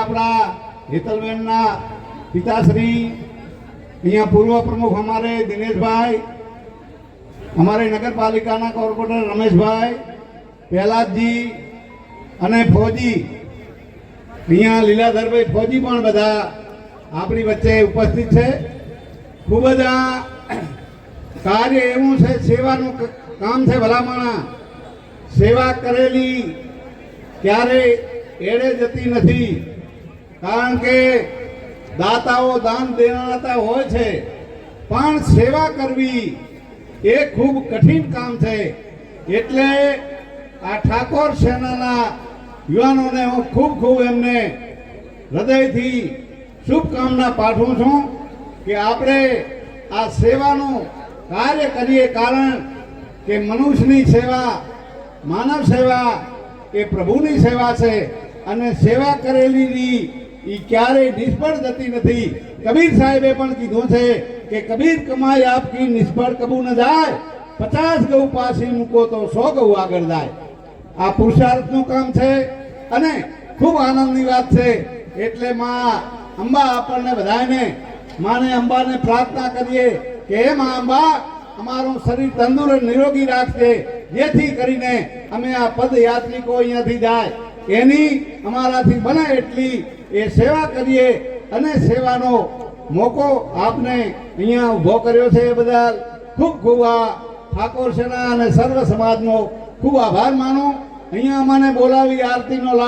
આપણા હેતલબેનના पिताश्री यहाँ पूर्व प्रमुख हमारे दिनेश भाई, हमारे नगर पालिका कॉर्पोरेटर रमेश भाई, प्रहलाद जी अने फौजी यहाँ लीलाधर भाई फौजी पण बधा आपणी वच्चे उपस्थित है। खूब ज आ कार्य एवं है, सेवानुं काम है। भलामणा सेवा करेली क्यारे एड़े जती नथी, कारण के दाताओ दान देनारा होय छे, पण सेवा करवी ए खूब कठिन काम छे। एटले आ ठाकोर सेनाना युवानोने हूँ खूब खूब एमने हृदयथी शुभकामना पाठवुं छुं कि आपणे आ सेवानुं कार्य करीए, कारण के मनुष्यनी सेवा, मानव सेवा ए प्रभुनी सेवा छे अने सेवा करेली ई क्यारे निष्फळ जती नथी। कबीर साहेबे पण कीधुं छे के कबीर कमाई आपकी निष्फळ कबू न जाए, 50 गऊ पासी मूको तो 100 गऊ आगळ जाए। आ पुरुषार्थनुं काम छे अने खूब आनंदनी वात छे। एटले मां अंबा आपणे बधाने माने अंबाने प्रार्थना करीए के हे मां अंबा अमारुं शरीर तंदुरुस्त निरोगी राखजे, जेथी करीने अमे आ पदयात्रिको अहींयाथी जाय एनी अमाराथी बने एटली ए सेवा करिए। अने सेवानो मोको आपने अहींया उभो कर्यो छे ए बदल खूब खूब आ ठाकोर सेना अने सर्व समाजनो खूब आभार मानु। अहींया अमने बोलावी आरतीनो लाभ